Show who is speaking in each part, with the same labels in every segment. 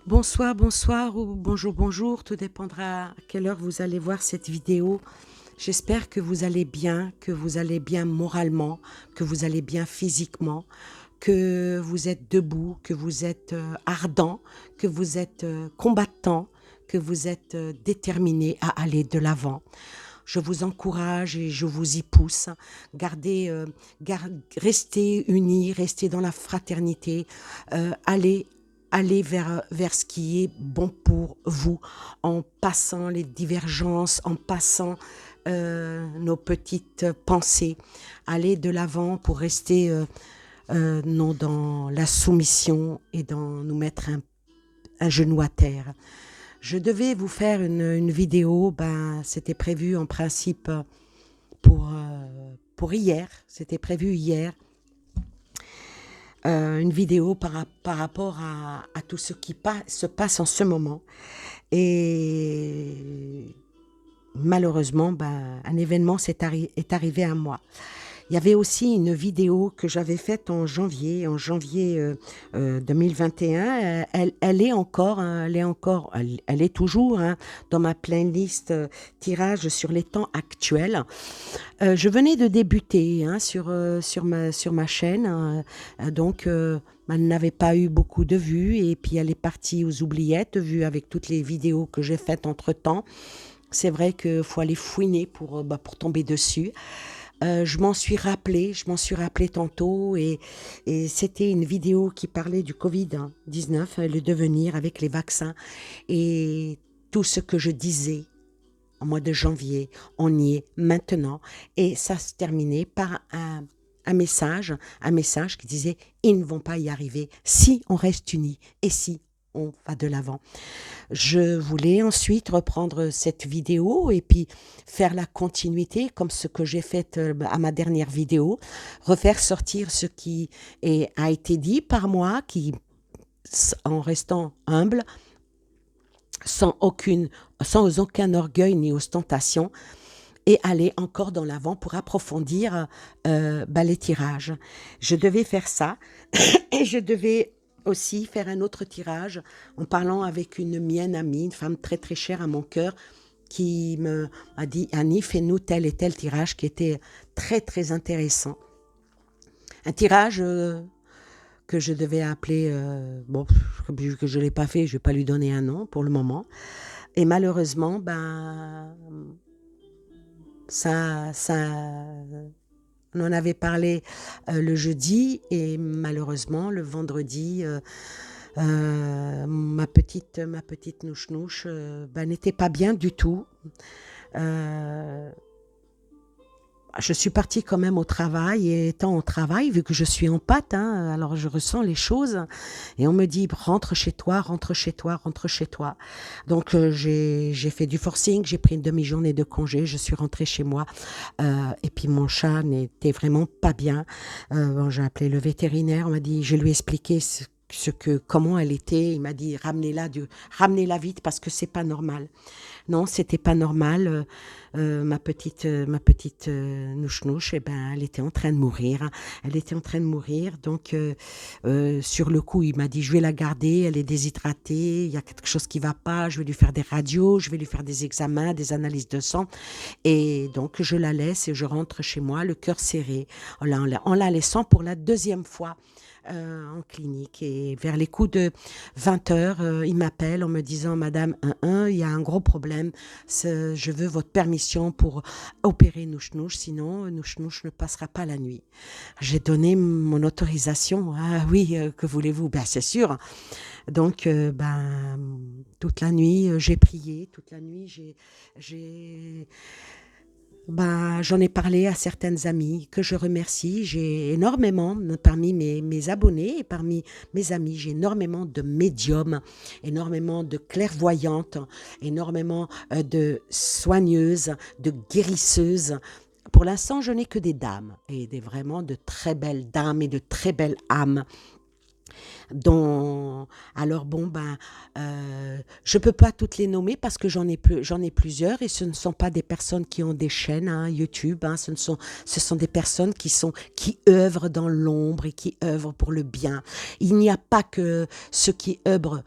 Speaker 1: Bonsoir, bonsoir ou bonjour, bonjour, tout dépendra à quelle heure vous allez voir cette vidéo. J'espère que vous allez bien, que vous allez bien moralement, que vous allez bien physiquement, que vous êtes debout, que vous êtes ardent, que vous êtes combattant, que vous êtes déterminé à aller de l'avant. Je vous encourage et je vous y pousse. Gardez, restez unis, restez dans la fraternité, allez vers ce qui est bon pour vous, en passant les divergences, en passant nos petites pensées. Allez de l'avant pour rester non dans la soumission et dans nous mettre un genou à terre. Je devais vous faire une vidéo, c'était prévu en principe pour hier, c'était prévu hier, une vidéo par rapport à tout ce qui se passe en ce moment. Et malheureusement, un événement est arrivé à moi. Il y avait aussi une vidéo que j'avais faite en janvier 2021. Elle est encore, elle est toujours dans ma playlist tirage sur les temps actuels. Je venais de débuter sur ma chaîne, elle n'avait pas eu beaucoup de vues et puis elle est partie aux oubliettes, vu avec toutes les vidéos que j'ai faites entre-temps. C'est vrai qu'il faut aller fouiner pour tomber dessus. Je m'en suis rappelé tantôt et c'était une vidéo qui parlait du Covid-19, le devenir avec les vaccins et tout ce que je disais en mois de janvier, on y est maintenant et ça se terminait par un message qui disait ils ne vont pas y arriver si on reste unis et si on va de l'avant. Je voulais ensuite reprendre cette vidéo et puis faire la continuité comme ce que j'ai fait à ma dernière vidéo, refaire sortir ce qui a été dit par moi, en restant humble, sans aucun orgueil ni ostentation, et aller encore dans l'avant pour approfondir les tirages. Je devais faire ça et je devais aussi faire un autre tirage en parlant avec une mienne amie, une femme très très chère à mon cœur, qui m'a dit Annie, fais-nous tel et tel tirage qui était très très intéressant. Un tirage que je devais appeler, vu que je ne l'ai pas fait, je ne vais pas lui donner un nom pour le moment. Et malheureusement, on en avait parlé le jeudi et malheureusement le vendredi, ma petite nouche-nouche n'était pas bien du tout. Je suis partie quand même au travail et étant au travail, vu que je suis en pâte, alors je ressens les choses et on me dit rentre chez toi, rentre chez toi, rentre chez toi. Donc j'ai fait du forcing, j'ai pris une demi-journée de congé, je suis rentrée chez moi et puis mon chat n'était vraiment pas bien. J'ai appelé le vétérinaire, on m'a dit, je lui ai expliqué comment elle était, il m'a dit ramenez-la vite parce que c'est pas normal. Non, c'était pas normal. Ma petite nouche-nouche, elle était en train de mourir. Elle était en train de mourir. Donc, sur le coup, il m'a dit, je vais la garder. Elle est déshydratée. Il y a quelque chose qui va pas. Je vais lui faire des radios. Je vais lui faire des examens, des analyses de sang. Et donc, je la laisse et je rentre chez moi, le cœur serré, en la laissant pour la deuxième fois. En clinique et vers les coups de 20 heures, il m'appelle en me disant Madame, il y a un gros problème, je veux votre permission pour opérer Nouche-Nouche, sinon Nouche-Nouche ne passera pas la nuit. J'ai donné mon autorisation. Ah oui, que voulez-vous? C'est sûr. Donc, toute la nuit, j'ai prié, toute la nuit, j'en ai parlé à certaines amies que je remercie. J'ai énormément, parmi mes abonnés et parmi mes amis, j'ai énormément de médiums, énormément de clairvoyantes, énormément de soigneuses, de guérisseuses. Pour l'instant, je n'ai que des dames et vraiment de très belles dames et de très belles âmes. dont alors bon, ben, je peux pas toutes les nommer parce que j'en ai plusieurs et ce ne sont pas des personnes qui ont des chaînes, hein, YouTube, hein, ce sont des personnes qui œuvrent dans l'ombre et qui œuvrent pour le bien. Il n'y a pas que ceux qui œuvrent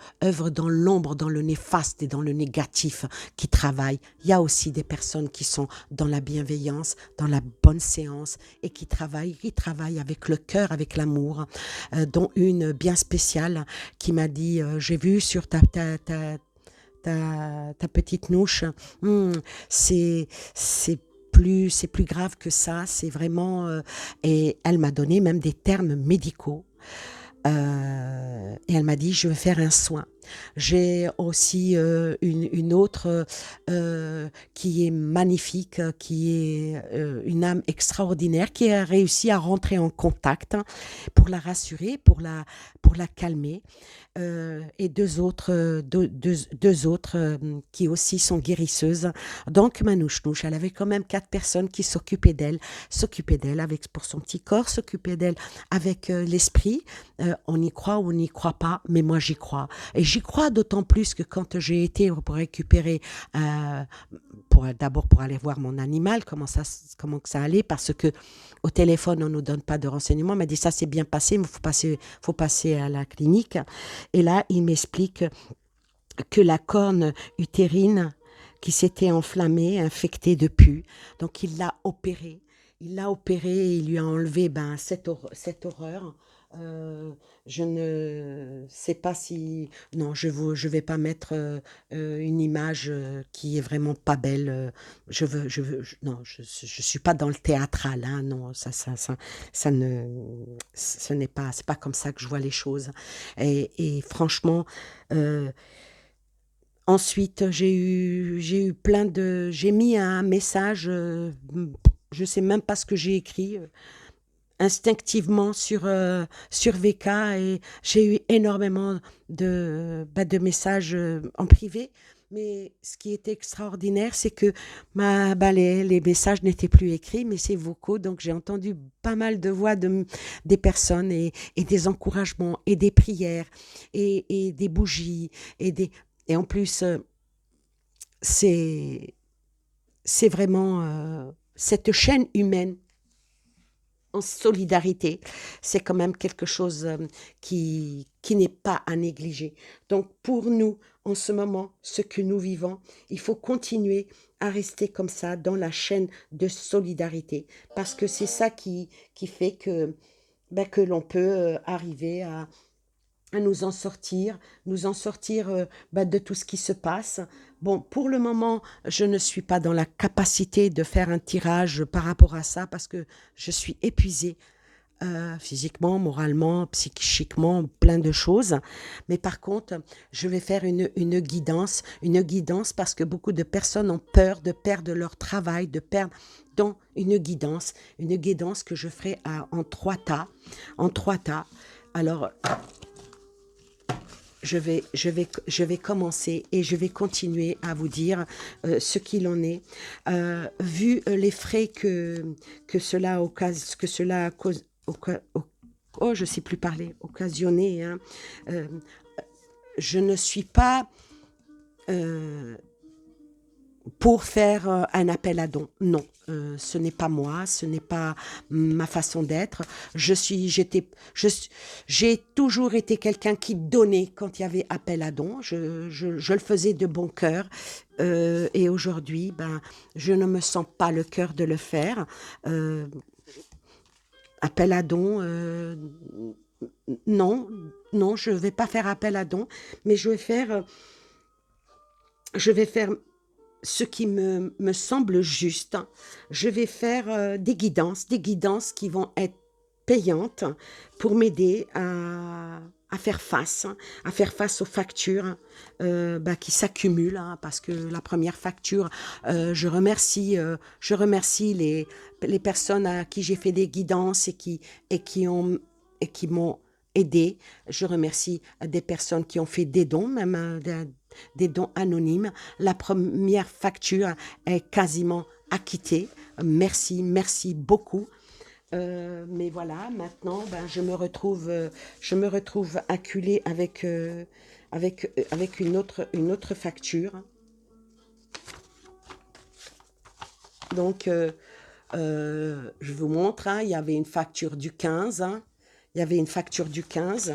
Speaker 1: dans l'ombre, dans le néfaste et dans le négatif qui travaillent. Il y a aussi des personnes qui sont dans la bienveillance, dans la bonne séance et qui travaillent avec le cœur, avec l'amour, dont une bien spéciale qui m'a dit, j'ai vu sur ta petite nouche, hum, c'est plus grave que ça, c'est vraiment, et elle m'a donné même des termes médicaux. Et elle m'a dit, je vais faire un soin. J'ai aussi une autre qui est magnifique, qui est une âme extraordinaire, qui a réussi à rentrer en contact, hein, pour la rassurer, pour la calmer. Et deux autres qui aussi sont guérisseuses. Donc, Manouche-Nouche, elle avait quand même 4 personnes qui s'occupaient d'elle avec, pour son petit corps, s'occupaient d'elle avec l'esprit. On y croit ou on n'y croit pas, mais moi j'y crois. Et j'y crois d'autant plus que quand j'ai été pour récupérer, euh, d'abord pour aller voir mon animal, comment que ça allait, parce que au téléphone on nous donne pas de renseignements. Il m'a dit ça c'est bien passé, mais faut passer à la clinique. Et là il m'explique que la corne utérine qui s'était enflammée, infectée de pus, donc il l'a opérée. Il l'a opérée et il lui a enlevé cette horreur. Euh, je ne sais pas si... Non, je vais pas mettre une image qui est vraiment pas belle. Non, je suis pas dans le théâtral, hein, non, ça ne, c'est pas comme ça que je vois les choses. Et franchement, euh, ensuite, j'ai mis un message, je sais même pas ce que j'ai écrit, instinctivement sur VK et j'ai eu énormément de messages en privé. Mais ce qui était extraordinaire, c'est que les messages n'étaient plus écrits, mais c'est vocaux. Donc j'ai entendu pas mal de voix des personnes et des encouragements et des prières et des bougies et en plus, c'est c'est vraiment cette chaîne humaine en solidarité, c'est quand même quelque chose qui n'est pas à négliger. Donc pour nous, en ce moment, ce que nous vivons, il faut continuer à rester comme ça dans la chaîne de solidarité, parce que c'est ça qui fait que, ben, que l'on peut arriver à nous en sortir bah, de tout ce qui se passe. Bon, pour le moment, je ne suis pas dans la capacité de faire un tirage par rapport à ça parce que je suis épuisée physiquement, moralement, psychiquement, plein de choses. Mais par contre, je vais faire une guidance parce que beaucoup de personnes ont peur de perdre leur travail, de perdre donc une guidance que je ferai en 3 tas. Alors, je vais commencer et je vais continuer à vous dire ce qu'il en est. Vu les frais que cela a oh, je ne sais plus parler, occasionné, hein, euh, je ne suis pas euh, pour faire un appel à don. Non, ce n'est pas moi, ce n'est pas ma façon d'être. J'ai toujours été quelqu'un qui donnait quand il y avait appel à don. Je le faisais de bon cœur. Et aujourd'hui, ben, je ne me sens pas le cœur de le faire. Euh, Appel à don, non, non, je ne vais pas faire appel à don, mais je vais faire ce qui me semble juste. Je vais faire des guidances qui vont être payantes pour m'aider à faire face aux factures bah, qui s'accumulent, hein, parce que la première facture, je remercie les personnes à qui j'ai fait des guidances et qui m'ont aidé. Je remercie des personnes qui ont fait des dons, même des dons anonymes. La première facture est quasiment acquittée. Merci, merci beaucoup. Mais voilà, maintenant, ben, je me retrouve acculée avec une autre facture. Donc, je vous montre, hein, il y avait une facture du 15. Hein. Il y avait une facture du 15.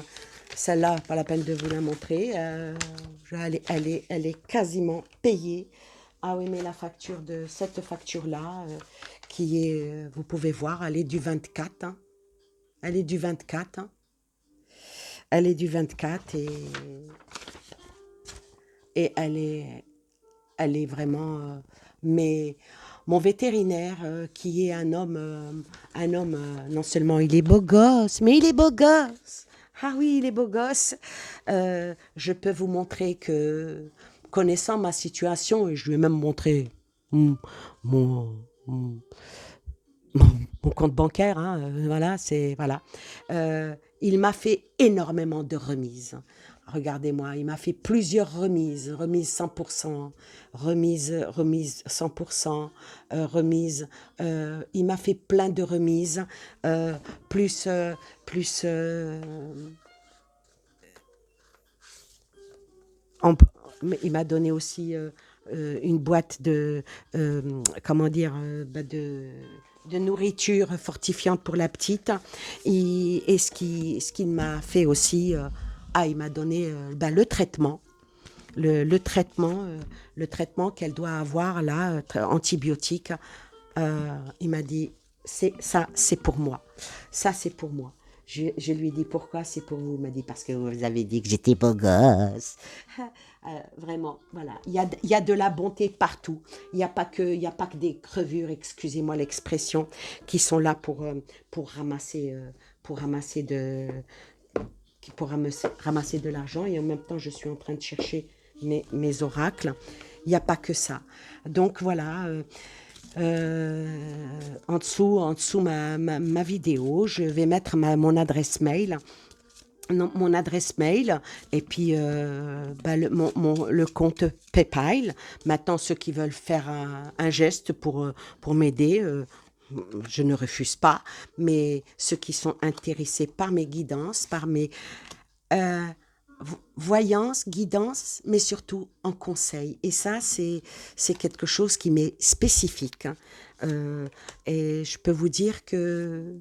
Speaker 1: Celle-là, pas la peine de vous la montrer. Elle est quasiment payée. Ah oui, mais la facture de cette facture-là, qui est, vous pouvez voir, elle est du 24. Hein. Elle est du 24. Hein. Elle est du 24 et elle est vraiment. Mais mon vétérinaire, qui est un homme, non seulement il est beau gosse, mais il est beau gosse. Ah oui, il est beau gosse. Je peux vous montrer que, connaissant ma situation, et je lui ai même montré mon, mon, mon- mon- mon compte bancaire, hein, voilà, c'est voilà. Il m'a fait énormément de remises. Regardez-moi, il m'a fait plusieurs remises, remise 100%, remise 100%, remise. Il m'a fait plein de remises, euh, plus, plus. En- il m'a donné aussi une boîte comment dire, de nourriture fortifiante pour la petite. Et ce qu'il m'a fait aussi, il m'a donné le traitement. Le traitement, le traitement qu'elle doit avoir là, antibiotique. Il m'a dit, c'est pour moi. Ça, c'est pour moi. Je lui ai dit, pourquoi c'est pour vous? Il m'a dit, parce que vous avez dit que j'étais beau gosse. Vraiment, voilà. Il y a de la bonté partout. Il y a pas que des crevures, excusez-moi l'expression, qui sont là pour ramasser ramasser de l'argent. Et en même temps, je suis en train de chercher mes oracles. Il n'y a pas que ça. Donc voilà, en dessous ma vidéo, je vais mettre mon adresse mail. Non, mon adresse mail et puis le compte PayPal. Maintenant, ceux qui veulent faire un geste pour m'aider, je ne refuse pas, mais ceux qui sont intéressés par mes guidances, par mes euh, voyance, guidance, mais surtout en conseil. Et ça, c'est quelque chose qui m'est spécifique. Hein. Et je peux vous dire que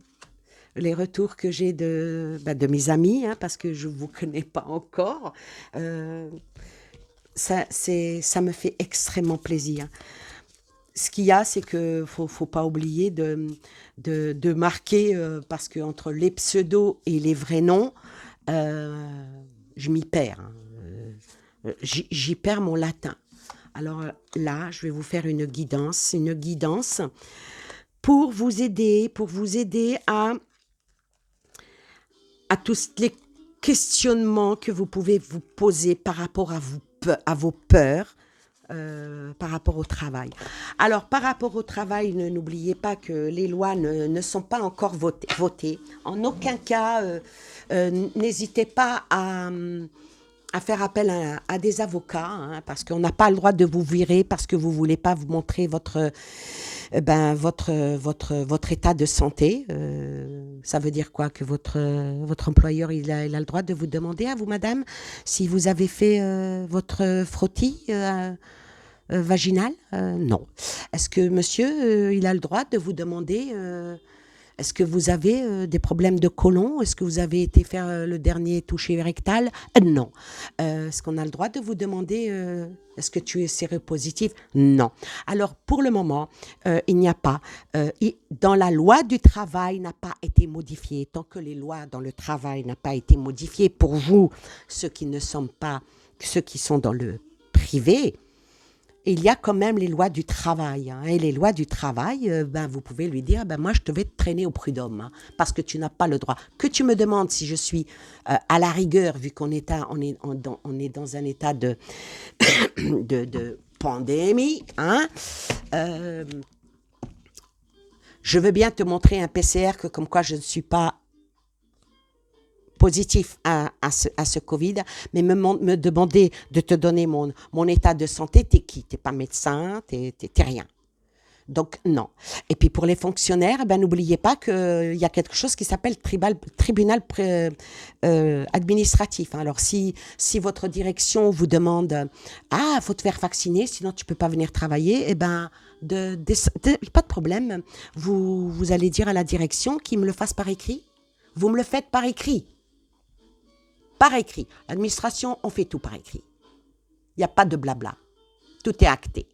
Speaker 1: les retours que j'ai de mes amis, hein, parce que je ne vous connais pas encore, euh, ça me fait extrêmement plaisir. Ce qu'il y a, c'est qu'il ne faut pas oublier de marquer, parce qu'entre les pseudos et les vrais noms, euh, je m'y perds. Hein. J'y perds mon latin. Alors là, je vais vous faire une guidance pour vous aider à tous les questionnements que vous pouvez vous poser par rapport à vos peurs, par rapport au travail. Alors, par rapport au travail, n'oubliez pas que les lois ne sont pas encore votées. En aucun cas, n'hésitez pas à faire appel à des avocats, hein, parce qu'on n'a pas le droit de vous virer parce que vous ne voulez pas vous montrer votre état de santé. Ça veut dire quoi? Que votre employeur, il a le droit de vous demander à vous, madame, si vous avez fait votre frottis vaginal? Non. Est-ce que monsieur, il a le droit de vous demander est-ce que vous avez des problèmes de côlon? Est-ce que vous avez été faire le dernier toucher rectal? Non. Est-ce qu'on a le droit de vous demander est-ce que tu es séropositif? Non. Alors, pour le moment, il n'y a pas. Dans la loi du travail n'a pas été modifiée. Tant que les lois dans le travail n'ont pas été modifiées pour vous, ceux qui ne sont pas, ceux qui sont dans le privé, il y a quand même les lois du travail. Hein, et les lois du travail, vous pouvez lui dire, moi, je te vais te traîner au prud'homme, hein, parce que tu n'as pas le droit. Que tu me demandes si je suis à la rigueur, vu qu'on est, on est dans un état de pandémie, hein, euh, je veux bien te montrer un PCR que comme quoi je ne suis pas positif à ce Covid, mais me demander de te donner mon état de santé, t'es qui? T'es pas médecin, t'es rien. Donc, non. Et puis pour les fonctionnaires, eh ben, n'oubliez pas qu'il y a quelque chose qui s'appelle tribunal administratif, hein. Alors, si votre direction vous demande ah, il faut te faire vacciner, sinon tu ne peux pas venir travailler, eh ben, pas de problème. Vous allez dire à la direction qu'il me le fasse par écrit. Vous me le faites par écrit. Par écrit. L'administration, on fait tout par écrit. Il n'y a pas de blabla. Tout est acté.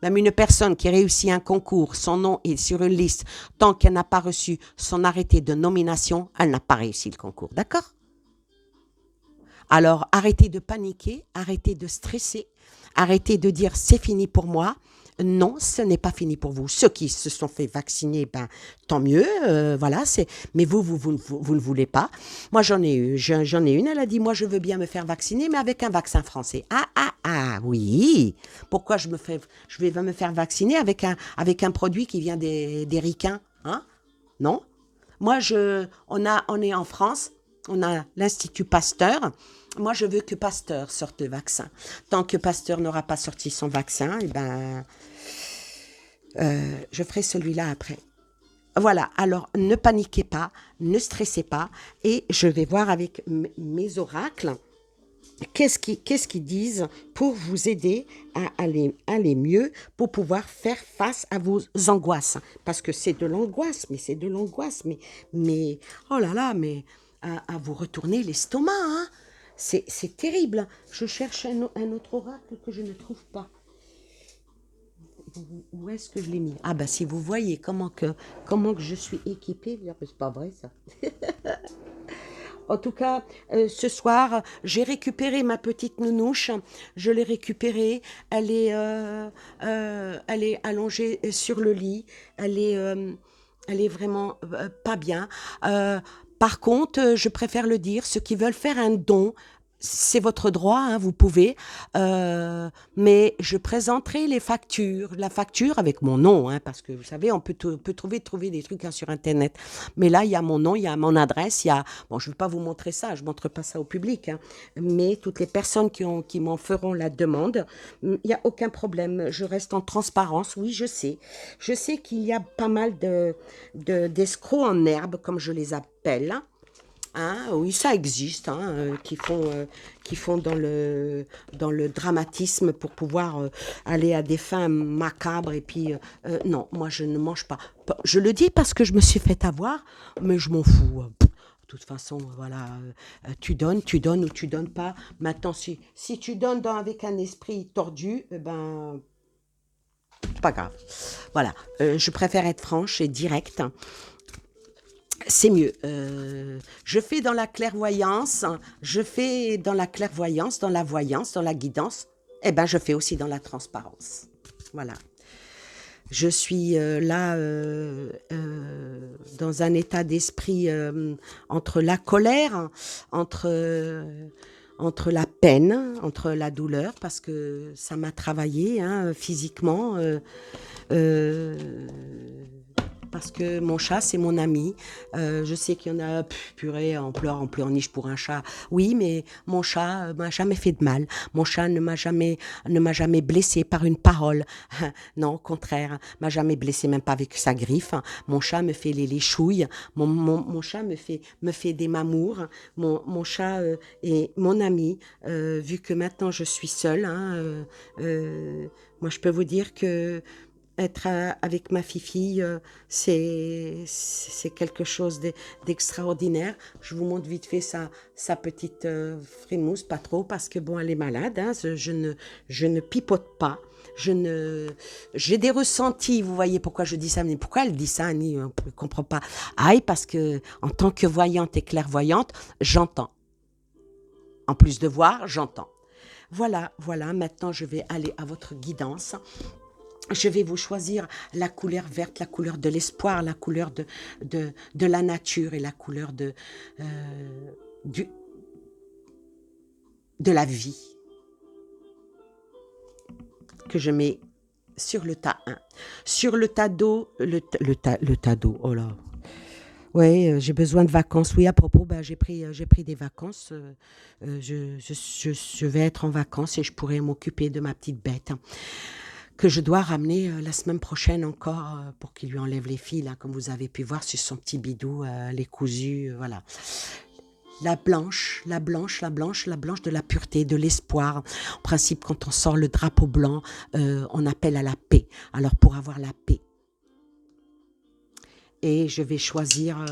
Speaker 1: Même une personne qui réussit un concours, son nom est sur une liste, tant qu'elle n'a pas reçu son arrêté de nomination, elle n'a pas réussi le concours. D'accord? Alors, arrêtez de paniquer, arrêtez de stresser, arrêtez de dire c'est fini pour moi. Non, ce n'est pas fini pour vous. Ceux qui se sont fait vacciner, ben, tant mieux, voilà. Mais vous ne voulez pas. Moi, j'en ai une. Elle a dit, moi, je veux bien me faire vacciner, mais avec un vaccin français. Ah, oui. Pourquoi je vais me faire vacciner avec un produit qui vient des ricains, hein? Non. Moi, on est en France. On a l'Institut Pasteur. Moi, je veux que Pasteur sorte le vaccin. Tant que Pasteur n'aura pas sorti son vaccin, eh ben, je ferai celui-là après. Voilà, alors ne paniquez pas, ne stressez pas, et je vais voir avec mes oracles qu'est-ce qu'ils disent pour vous aider à aller mieux, pour pouvoir faire face à vos angoisses. Parce que c'est de l'angoisse, mais oh là là, mais à vous retourner l'estomac, hein. C'est terrible. Je cherche un autre oracle que je ne trouve pas. Où est-ce que je l'ai mis? Ah ben si vous voyez comment que je suis équipée, c'est pas vrai ça. En tout cas, ce soir, j'ai récupéré ma petite nounouche. Je l'ai récupérée. Elle est allongée sur le lit. Elle est vraiment pas bien. Par contre, je préfère le dire, ceux qui veulent faire un don, c'est votre droit, hein, vous pouvez, mais je présenterai la facture avec mon nom, hein, parce que vous savez, on peut trouver des trucs, hein, sur Internet. Mais là, il y a mon nom, il y a mon adresse, il y a, bon, je ne vais pas vous montrer ça, je ne montre pas ça au public, hein, mais toutes les personnes qui m'en feront la demande, il n'y a aucun problème, je reste en transparence, oui, je sais. Je sais qu'il y a pas mal d'escrocs en herbe, comme je les appelle, hein, oui, ça existe, hein, qui font dans le dramatisme pour pouvoir aller à des fins macabres. Et puis, non, moi, je ne mange pas. Je le dis parce que je me suis fait avoir, mais je m'en fous. De toute façon, voilà, tu donnes ou tu donnes pas. Maintenant, si tu donnes avec un esprit tordu, eh ben, c'est pas grave. Voilà, je préfère être franche et directe. C'est mieux. Je fais dans la clairvoyance, je fais dans la clairvoyance, dans la voyance, dans la guidance. Eh ben, je fais aussi dans la transparence. Voilà. Je suis là dans un état d'esprit entre la colère, entre la peine, entre la douleur, parce que ça m'a travaillé, hein, physiquement. Euh, Parce que mon chat, c'est mon ami. Je sais qu'il y en a, purée, on pleurniche pour un chat. Oui, mais mon chat m'a jamais fait de mal. Mon chat ne m'a jamais blessé par une parole. Non, au contraire, m'a jamais blessé, même pas avec sa griffe. Mon chat me fait les chouilles. Mon chat me fait des mamours. Mon chat est mon ami. Vu que maintenant je suis seule, hein, moi je peux vous dire que être avec ma fille, c'est quelque chose d'extraordinaire. Je vous montre vite fait sa petite frimousse, pas trop, parce que bon, elle est malade, hein, je ne pipote pas. J'ai des ressentis, vous voyez pourquoi je dis ça, mais pourquoi elle dit ça, Annie, on ne comprend pas. Aïe, parce que en tant que voyante et clairvoyante, j'entends. En plus de voir, j'entends. Voilà, maintenant je vais aller à votre guidance. Je vais vous choisir la couleur verte, la couleur de l'espoir, la couleur de la nature et la couleur du, de la vie que je mets sur le tas 1. Sur le tas d'eau, le tas d'eau, oh là. Oui, j'ai besoin de vacances. Oui, à propos, ben, j'ai pris des vacances. Je vais être en vacances et je pourrai m'occuper de ma petite bête. que je dois ramener la semaine prochaine encore pour qu'il lui enlève les fils, là, comme vous avez pu voir sur son petit bidou, les cousus, voilà. La blanche, la blanche, la blanche, la blanche de la pureté, de l'espoir. En principe, quand on sort le drapeau blanc, on appelle à la paix. Alors, pour avoir la paix. Et je vais choisir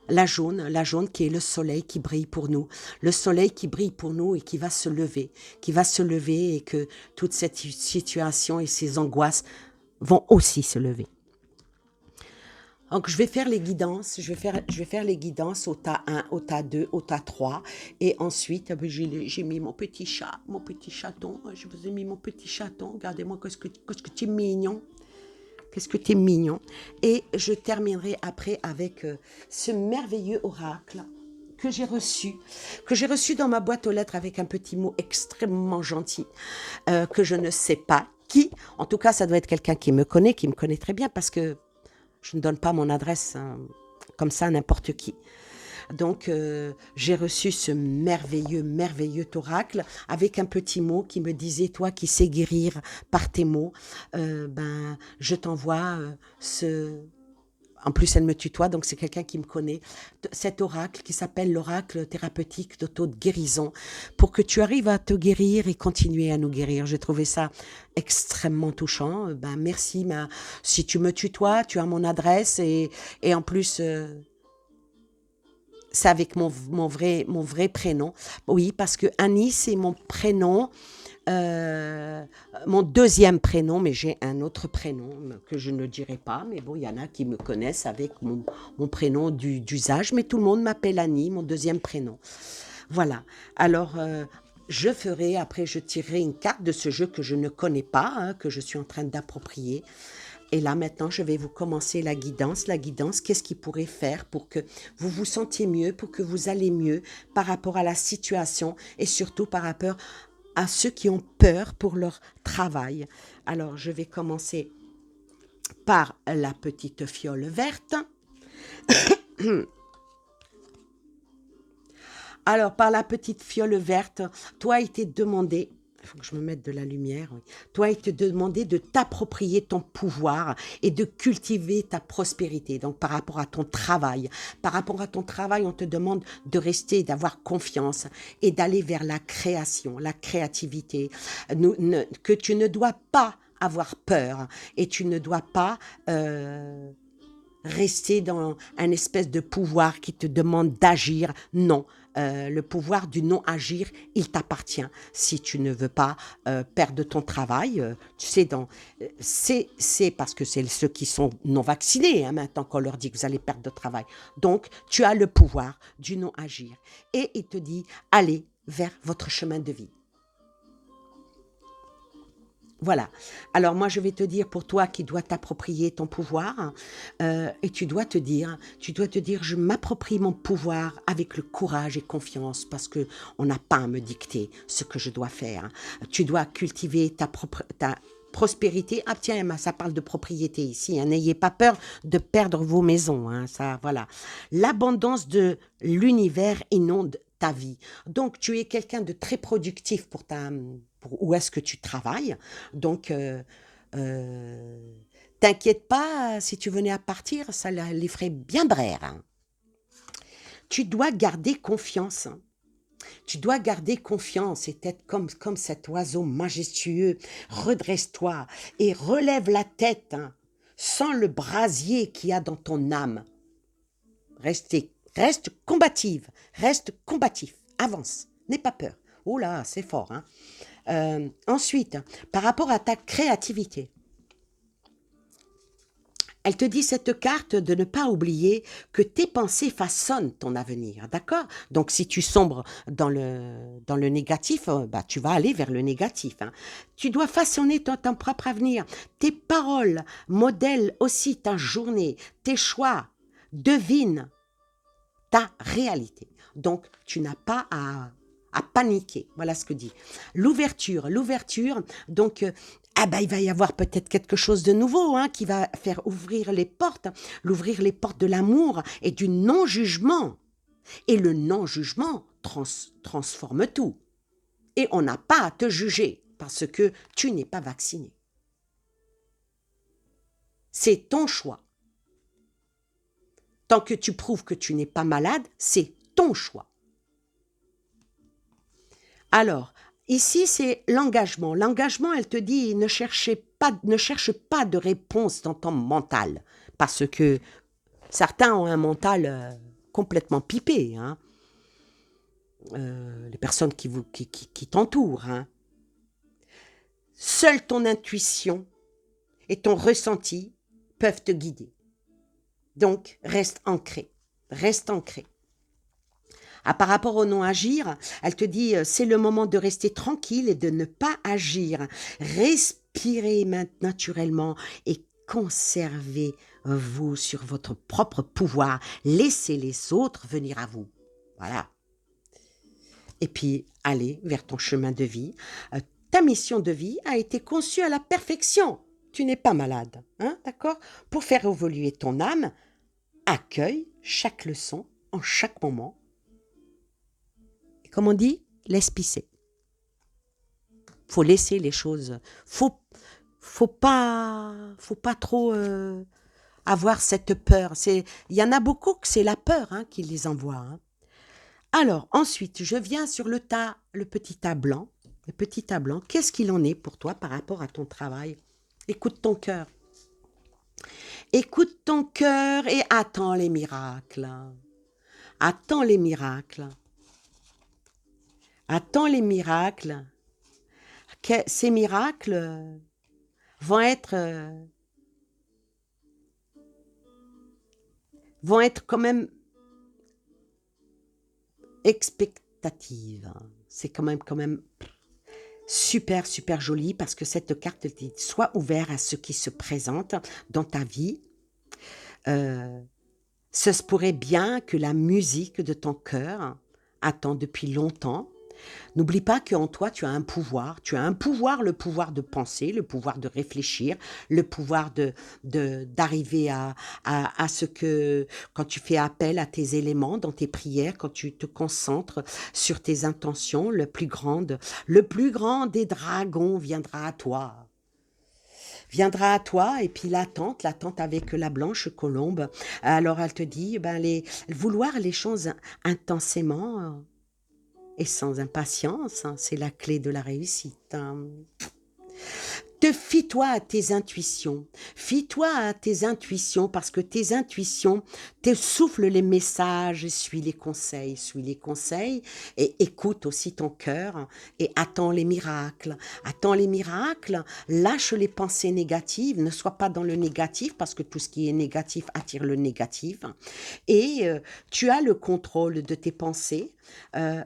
Speaker 1: la jaune qui est le soleil qui brille pour nous. Le soleil qui brille pour nous et qui va se lever et que toute cette situation et ces angoisses vont aussi se lever. Donc, je vais faire les guidances, je vais faire les guidances au tas 1, au tas 2, au tas 3. Et ensuite, j'ai mis mon petit chaton. Je vous ai mis mon petit chaton. Regardez-moi, qu'est-ce que tu es mignon. Qu'est-ce que tu es mignon. Et je terminerai après avec ce merveilleux oracle que j'ai reçu dans ma boîte aux lettres avec un petit mot extrêmement gentil, que je ne sais pas qui. En tout cas, ça doit être quelqu'un qui me connaît très bien, parce que je ne donne pas mon adresse comme ça à n'importe qui. Donc, j'ai reçu ce merveilleux oracle avec un petit mot qui me disait, toi qui sais guérir par tes mots, je t'envoie ce... En plus, elle me tutoie, donc c'est quelqu'un qui me connaît. Cet oracle qui s'appelle l'oracle thérapeutique d'auto-guérison, pour que tu arrives à te guérir et continuer à nous guérir. J'ai trouvé ça extrêmement touchant. Merci. Si tu me tutoies, tu as mon adresse et en plus... c'est avec mon vrai prénom. Oui, parce que Annie, c'est mon prénom, mon deuxième prénom, mais j'ai un autre prénom que je ne dirai pas. Mais bon, il y en a qui me connaissent avec mon prénom d'usage, mais tout le monde m'appelle Annie, mon deuxième prénom. Voilà. Alors, après, je tirerai une carte de ce jeu que je ne connais pas, que je suis en train d'approprier. Et là, maintenant, je vais vous commencer la guidance. La guidance, qu'est-ce qu'il pourrait faire pour que vous vous sentiez mieux, pour que vous allez mieux par rapport à la situation et surtout par rapport à ceux qui ont peur pour leur travail. Alors, je vais commencer par la petite fiole verte. Alors, par la petite fiole verte, toi, il t'est demandé... Il faut que je me mette de la lumière. Oui. Toi, il te demandait de t'approprier ton pouvoir et de cultiver ta prospérité. Donc, par rapport à ton travail. Par rapport à ton travail, on te demande de rester, d'avoir confiance et d'aller vers la création, la créativité. Que tu ne dois pas avoir peur et tu ne dois pas... rester dans un espèce de pouvoir qui te demande d'agir. Non, le pouvoir du non-agir, il t'appartient. Si tu ne veux pas perdre ton travail, tu sais, c'est parce que c'est ceux qui sont non vaccinés, maintenant qu'on leur dit que vous allez perdre votre travail. Donc, tu as le pouvoir du non-agir. Et il te dit, allez vers votre chemin de vie. Voilà. Alors moi, je vais te dire, pour toi qui dois t'approprier ton pouvoir, et tu dois te dire, je m'approprie mon pouvoir avec le courage et confiance, parce que on n'a pas à me dicter ce que je dois faire. Tu dois cultiver ta prospérité. Ah tiens, ça parle de propriété ici. N'ayez pas peur de perdre vos maisons. Ça, voilà. L'abondance de l'univers inonde ta vie. Donc, tu es quelqu'un de très productif pour où est-ce que tu travailles. Donc, t'inquiète pas, si tu venais à partir, ça les ferait bien brère. Tu dois garder confiance. Tu dois garder confiance et être comme cet oiseau majestueux. Redresse-toi et relève la tête, sans le brasier qu'il y a dans ton âme. Reste combative, reste combatif, avance, n'aie pas peur. Oh là, c'est fort. Ensuite, par rapport à ta créativité, elle te dit, cette carte, de ne pas oublier que tes pensées façonnent ton avenir, d'accord? Donc, si tu sombres dans le négatif, tu vas aller vers le négatif. Tu dois façonner ton propre avenir. Tes paroles modèlent aussi ta journée, tes choix devinent ta réalité. Donc, tu n'as pas à paniquer. Voilà ce que dit. L'ouverture, donc, il va y avoir peut-être quelque chose de nouveau qui va faire ouvrir les portes de l'amour et du non-jugement. Et le non-jugement transforme tout. Et on n'a pas à te juger parce que tu n'es pas vacciné. C'est ton choix. Tant que tu prouves que tu n'es pas malade, c'est ton choix. Alors, ici, c'est l'engagement. L'engagement, elle te dit, ne cherche pas de réponse dans ton mental. Parce que certains ont un mental complètement pipé. Hein. Les personnes qui t'entourent. Hein. Seule ton intuition et ton ressenti peuvent te guider. Donc, reste ancré. Reste ancré. Ah, par rapport au non-agir, elle te dit c'est le moment de rester tranquille et de ne pas agir. Respirez naturellement et conservez-vous sur votre propre pouvoir. Laissez les autres venir à vous. Voilà. Et puis, allez vers ton chemin de vie. Ta mission de vie a été conçue à la perfection. Tu n'es pas malade, hein, d'accord? Pour faire évoluer ton âme, accueille chaque leçon en chaque moment. Comme on dit, laisse pisser. Faut laisser les choses. Faut pas trop avoir cette peur. Il y en a beaucoup que c'est la peur hein, qui les envoie. Hein. Alors ensuite, je viens sur le petit tas blanc. Le petit tas blanc. Qu'est-ce qu'il en est pour toi par rapport à ton travail? Écoute ton cœur. Écoute ton cœur et attends les miracles. Attends les miracles. Attends les miracles. Ces miracles vont être quand même expectatives. C'est quand même super, super joli parce que cette carte dit sois ouvert à ce qui se présente dans ta vie. Ce se pourrait bien que la musique de ton cœur attend depuis longtemps. N'oublie pas qu'en toi, tu as un pouvoir. Tu as un pouvoir, le pouvoir de penser, le pouvoir de réfléchir, le pouvoir d'arriver à ce que, quand tu fais appel à tes éléments dans tes prières, quand tu te concentres sur tes intentions, le plus grand des dragons viendra à toi. Viendra à toi et puis l'attente avec la blanche colombe. Alors elle te dit, vouloir les choses intensément et sans impatience, hein, c'est la clé de la réussite. Hein. Fie-toi à tes intuitions. Fie-toi à tes intuitions parce que tes intuitions te soufflent les messages, suis les conseils et écoute aussi ton cœur et attends les miracles. Attends les miracles, lâche les pensées négatives, ne sois pas dans le négatif parce que tout ce qui est négatif attire le négatif et tu as le contrôle de tes pensées.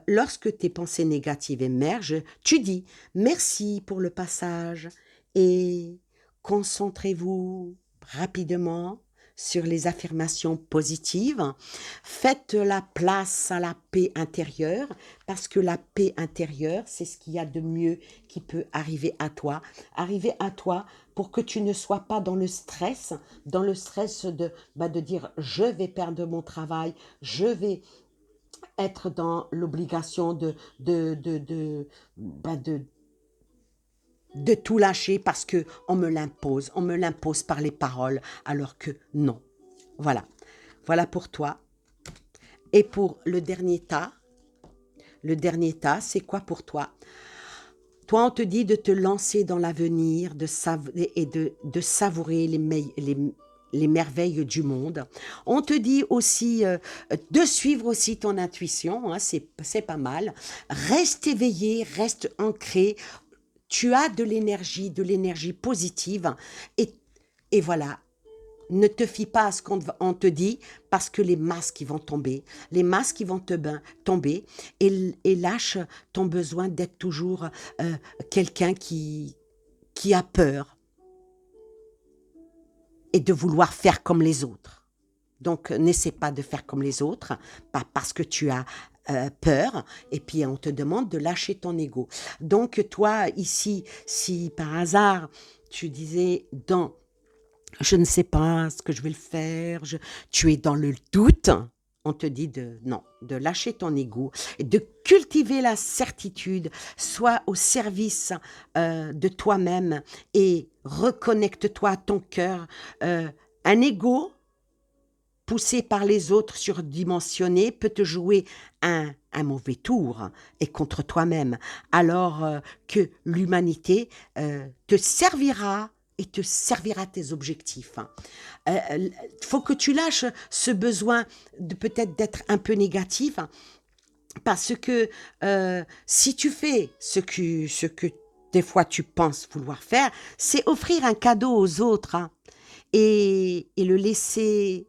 Speaker 1: Lorsque tes pensées négatives émergent, tu dis merci pour le passage et concentrez-vous rapidement sur les affirmations positives. Faites la place à la paix intérieure parce que la paix intérieure, c'est ce qu'il y a de mieux qui peut arriver à toi. Arriver à toi pour que tu ne sois pas dans le stress de dire je vais perdre mon travail, je vais être dans l'obligation de tout lâcher parce que on me l'impose par les paroles, alors que non. Voilà pour toi. Et pour le dernier tas, c'est quoi pour toi? Toi, on te dit de te lancer dans l'avenir, de savourer les merveilles du monde. On te dit aussi de suivre aussi ton intuition, hein, c'est pas mal. Reste éveillé, reste ancré. Tu as de l'énergie positive et voilà. Ne te fie pas à ce qu'on te dit parce que les masques vont tomber. Les masques vont tomber et lâche ton besoin d'être toujours quelqu'un qui a peur et de vouloir faire comme les autres. Donc, n'essaie pas de faire comme les autres, pas parce que tu as peur, et puis on te demande de lâcher ton ego. Donc, toi, ici, si par hasard, tu disais je ne sais pas ce que je vais le faire, tu es dans le doute, On te dit non, de lâcher ton ego et de cultiver la certitude, sois au service de toi-même et reconnecte-toi à ton cœur. Un ego poussé par les autres, surdimensionné, peut te jouer un mauvais tour et contre toi-même, alors que l'humanité te servira et te servira tes objectifs. Il faut que tu lâches ce besoin de peut-être d'être un peu négatif, parce que si tu fais ce que des fois tu penses vouloir faire, c'est offrir un cadeau aux autres, et le laisser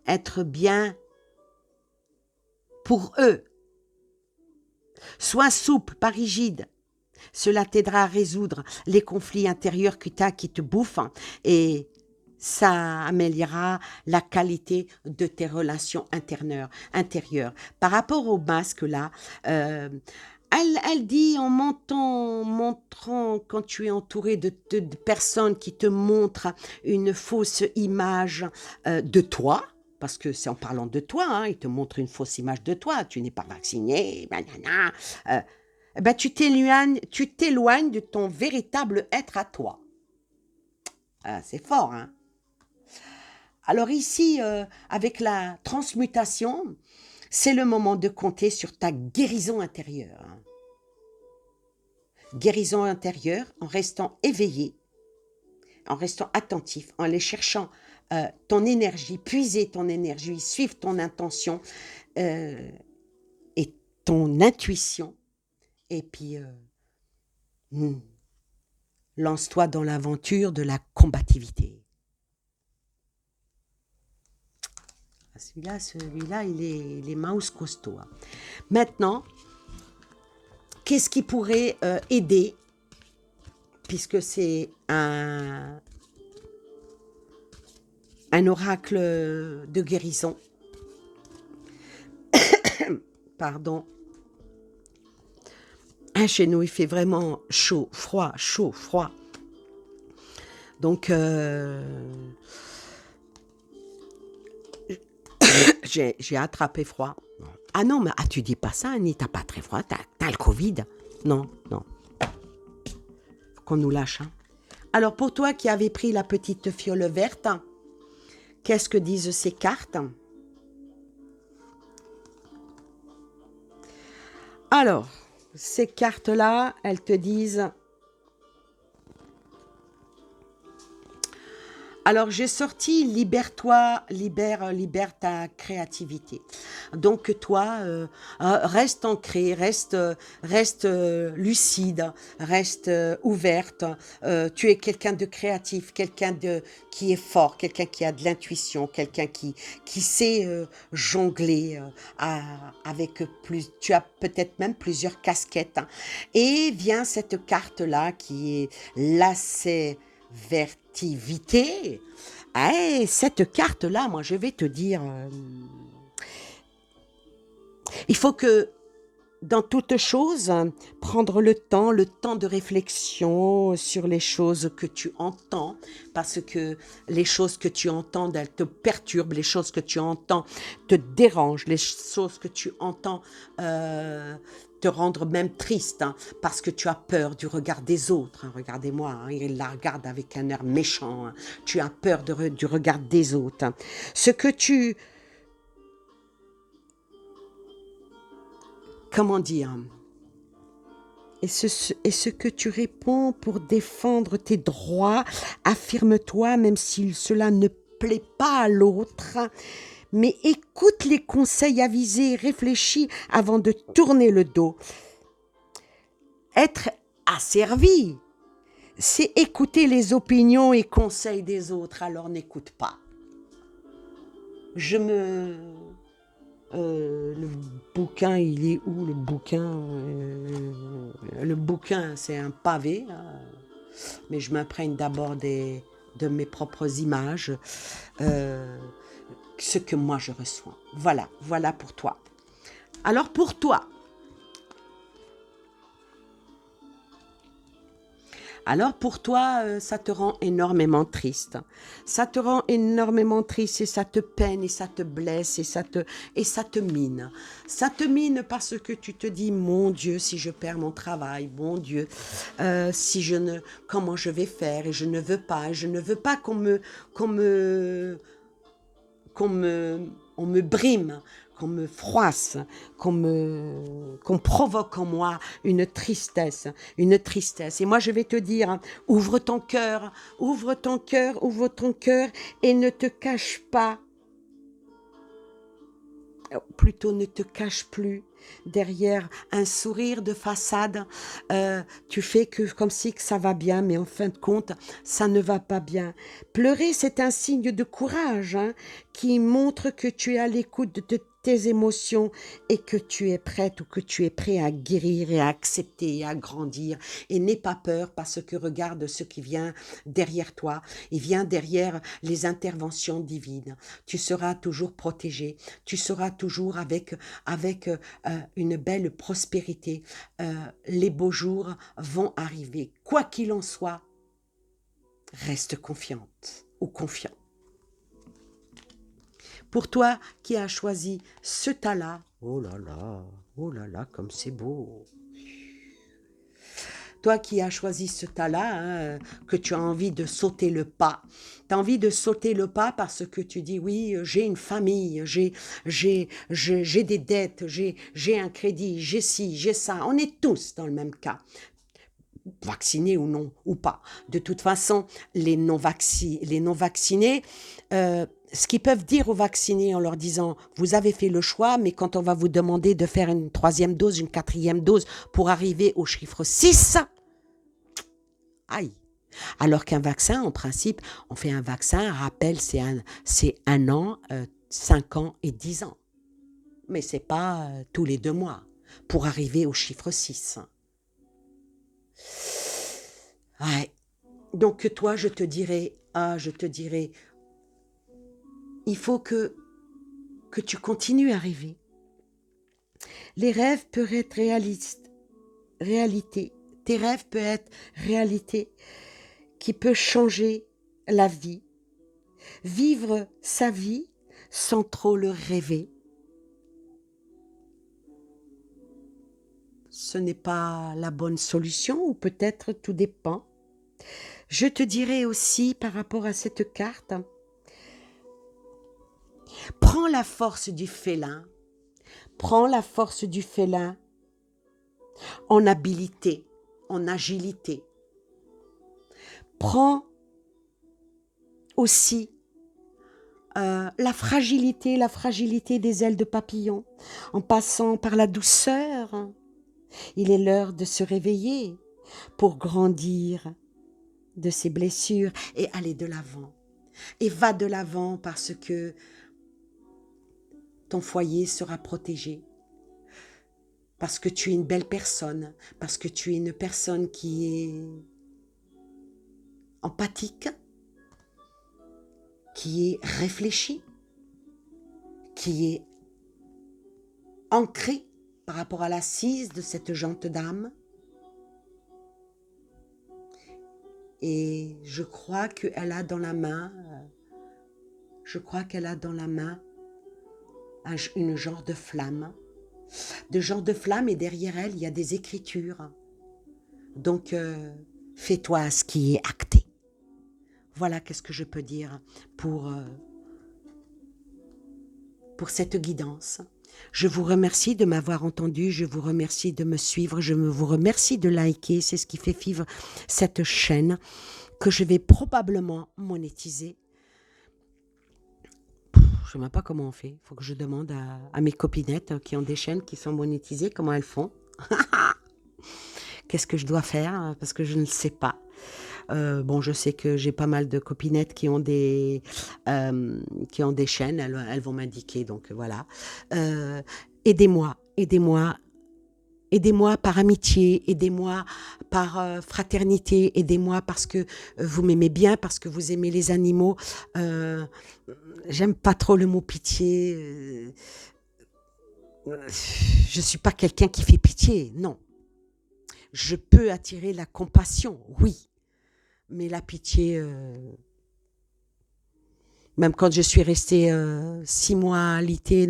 Speaker 1: être bien pour eux. Sois souple, pas rigide. Cela t'aidera à résoudre les conflits intérieurs que tu as qui te bouffent, et ça améliorera la qualité de tes relations intérieures. Par rapport au masque là, elle dit en montrant quand tu es entouré de personnes qui te montrent une fausse image de toi, parce que c'est en parlant de toi, ils te montrent une fausse image de toi, tu n'es pas vacciné, banana, ben tu t'éloignes de ton véritable être à toi. C'est fort, hein? Alors ici, avec la transmutation, c'est le moment de compter sur ta guérison intérieure. Guérison intérieure en restant éveillé, en restant attentif, en aller cherchant ton énergie, puiser ton énergie, suivre ton intention et ton intuition. Et puis, lance-toi dans l'aventure de la combativité. Celui-là, il est mouse costaud. Maintenant, qu'est-ce qui pourrait aider, puisque c'est un oracle de guérison. Pardon. Chez nous, il fait vraiment chaud, froid, chaud, froid. Donc, j'ai attrapé froid. Ah non, mais tu dis pas ça, Annie, t'as pas très froid, t'as le Covid. Non. Faut qu'on nous lâche. Alors, pour toi qui avais pris la petite fiole verte, qu'est-ce que disent ces cartes? Alors, ces cartes-là, elles te disent... Alors, j'ai sorti « Libère-toi, libère ta créativité ». Donc, toi, reste ancrée, reste lucide, reste ouverte. Tu es quelqu'un de créatif, qui est fort, quelqu'un qui a de l'intuition, quelqu'un qui sait jongler avec plus... Tu as peut-être même plusieurs casquettes. Et vient cette carte-là qui est l'assertivité. Cette carte-là, moi, je vais te dire, il faut que, dans toute chose, prendre le temps de réflexion sur les choses que tu entends, parce que les choses que tu entends, elles te perturbent, les choses que tu entends te dérangent, les choses que tu entends te rendre même triste, parce que tu as peur du regard des autres. Regardez-moi, il la regarde avec un air méchant. Tu as peur du regard des autres. Ce que tu... Comment dire? Et ce que tu réponds pour défendre tes droits, affirme-toi même si cela ne plaît pas à l'autre. Mais écoute les conseils avisés, réfléchis avant de tourner le dos. Être asservi, c'est écouter les opinions et conseils des autres, alors n'écoute pas. Le bouquin, il est où le bouquin? Le bouquin, c'est un pavé, mais je m'imprègne d'abord de mes propres images, ce que moi je reçois. Voilà pour toi. Alors pour toi, Alors pour toi, ça te rend énormément triste. Ça te rend énormément triste et ça te peine et ça te blesse et ça te mine. Ça te mine parce que tu te dis, mon Dieu, si je perds mon travail, mon Dieu, si je ne, comment je vais faire et je ne veux pas qu'on me, on me brime, qu'on me froisse, qu'on provoque en moi une tristesse, une tristesse. Et moi, je vais te dire, hein, ouvre ton cœur, ouvre ton cœur, ouvre ton cœur et ne te cache pas, plutôt ne te cache plus derrière un sourire de façade. Tu fais que comme si que ça va bien, mais en fin de compte, ça ne va pas bien. Pleurer, c'est un signe de courage, hein, qui montre que tu es à l'écoute de tes émotions et que tu es prête ou que tu es prêt à guérir et à accepter et à grandir. Et n'aie pas peur parce que regarde ce qui vient derrière toi. Il vient derrière les interventions divines. Tu seras toujours protégé. Tu seras toujours avec une belle prospérité. Les beaux jours vont arriver. Quoi qu'il en soit, reste confiante ou confiant. Pour toi qui as choisi ce tas-là, oh là là, comme c'est beau. Toi qui as choisi ce tas-là, hein, que tu as envie de sauter le pas. Tu as envie de sauter le pas parce que tu dis, oui, j'ai une famille, j'ai des dettes, j'ai un crédit, j'ai ci, j'ai ça. On est tous dans le même cas, vaccinés ou non, ou pas. De toute façon, les non-vaccinés, ce qu'ils peuvent dire aux vaccinés en leur disant, vous avez fait le choix, mais quand on va vous demander de faire une troisième dose, une quatrième dose pour arriver au chiffre 6, aïe. Alors qu'un vaccin, en principe, on fait un vaccin, rappel, c'est un an, 5 ans et 10 ans. Mais c'est pas tous les 2 mois pour arriver au chiffre 6. Ouais. Donc toi, je te dirais, il faut que tu continues à rêver. Les rêves peuvent être réalité. Tes rêves peuvent être réalité qui peut changer la vie. Vivre sa vie sans trop le rêver. Ce n'est pas la bonne solution ou peut-être tout dépend. Je te dirais aussi par rapport à cette carte, prends la force du félin. Prends la force du félin en habileté, en agilité. Prends aussi la fragilité des ailes de papillon, en passant par la douceur. Il est l'heure de se réveiller pour grandir de ses blessures et aller de l'avant. Et va de l'avant parce que ton foyer sera protégé. Parce que tu es une belle personne, parce que tu es une personne qui est empathique, qui est réfléchie, qui est ancrée par rapport à l'assise de cette gente dame. Et je crois qu'elle a dans la main, une genre de flamme. Et derrière elle, il y a des écritures. Donc, fais-toi à ce qui est acté. Voilà qu'est-ce que je peux dire pour cette guidance. Je vous remercie de m'avoir entendu, je vous remercie de me suivre, je vous remercie de liker, c'est ce qui fait vivre cette chaîne que je vais probablement monétiser. Je ne sais même pas comment on fait, il faut que je demande à mes copinettes qui ont des chaînes qui sont monétisées, comment elles font. Qu'est-ce que je dois faire? Parce que je ne sais pas. Bon, je sais que j'ai pas mal de copinettes qui ont des chaînes, elles vont m'indiquer, donc voilà. Aidez-moi par amitié, aidez-moi par fraternité, aidez-moi parce que vous m'aimez bien, parce que vous aimez les animaux. J'aime pas trop le mot pitié. Je suis pas quelqu'un qui fait pitié, non. Je peux attirer la compassion, oui. Mais la pitié, même quand je suis restée 6 mois alitée,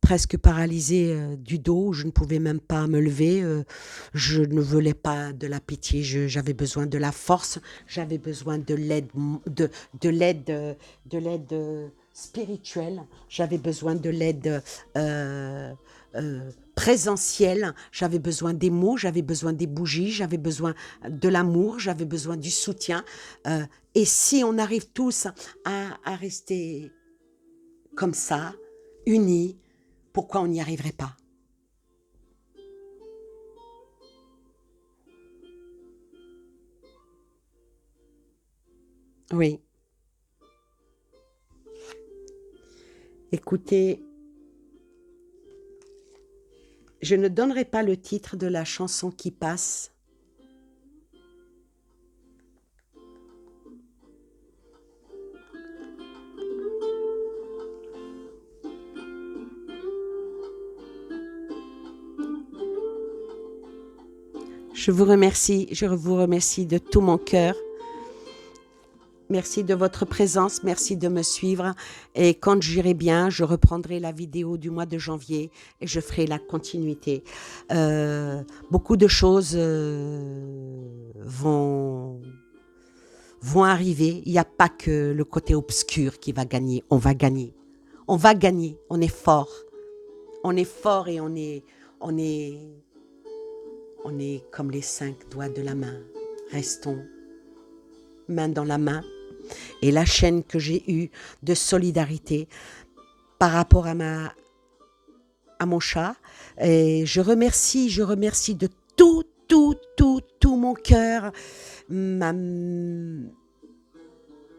Speaker 1: presque paralysée du dos, je ne pouvais même pas me lever, je ne voulais pas de la pitié, j'avais besoin de la force, j'avais besoin de l'aide, de l'aide spirituelle, j'avais besoin de l'aide présentielle, j'avais besoin des mots, j'avais besoin des bougies, j'avais besoin de l'amour, j'avais besoin du soutien. Et si on arrive tous à rester comme ça, unis, pourquoi on n'y arriverait pas? Oui. Écoutez, je ne donnerai pas le titre de la chanson qui passe. Je vous remercie de tout mon cœur. Merci de votre présence, merci de me suivre. Et quand j'irai bien, je reprendrai la vidéo du mois de janvier et je ferai la continuité. Beaucoup de choses vont arriver. Il n'y a pas que le côté obscur qui va gagner. On va gagner. On va gagner. On est fort. On est fort et on est, on est comme les 5 doigts de la main. Restons main dans la main. Et la chaîne que j'ai eue de solidarité par rapport à mon chat. Et je remercie de tout mon cœur, ma,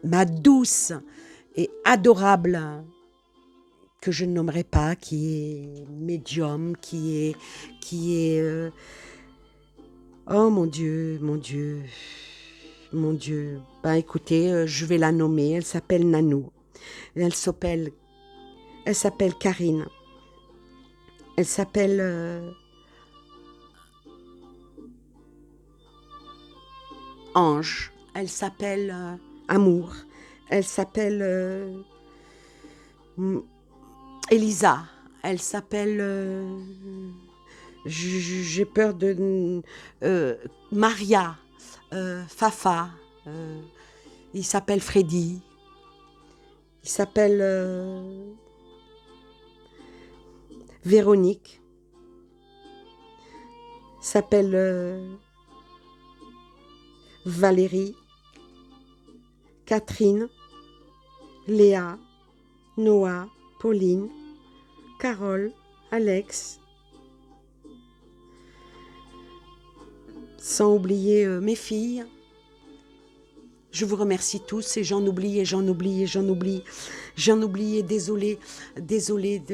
Speaker 1: ma douce et adorable, que je ne nommerai pas, qui est médium, oh mon Dieu, mon Dieu, mon Dieu. Ben écoutez, je vais la nommer, elle s'appelle Nanou. Elle s'appelle, elle s'appelle Karine. Elle s'appelle Ange. Elle s'appelle Amour. Elle s'appelle Elisa. Elle s'appelle j'ai peur de Maria, Fafa. Il s'appelle Freddy. Il s'appelle Véronique. Il s'appelle Valérie, Catherine, Léa, Noah, Pauline, Carole, Alex, sans oublier mes filles. Je vous remercie tous et j'en oublie et j'en oublie et j'en oublie. J'en oublie et désolée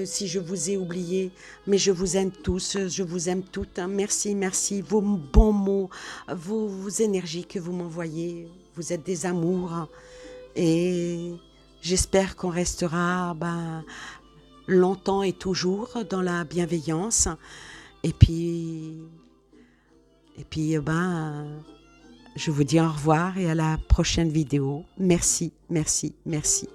Speaker 1: si je vous ai oublié, mais je vous aime tous, je vous aime toutes. Merci, merci, vos bons mots, vos énergies que vous m'envoyez, vous êtes des amours et j'espère qu'on restera longtemps et toujours dans la bienveillance et puis je vous dis au revoir et à la prochaine vidéo. Merci, merci, merci.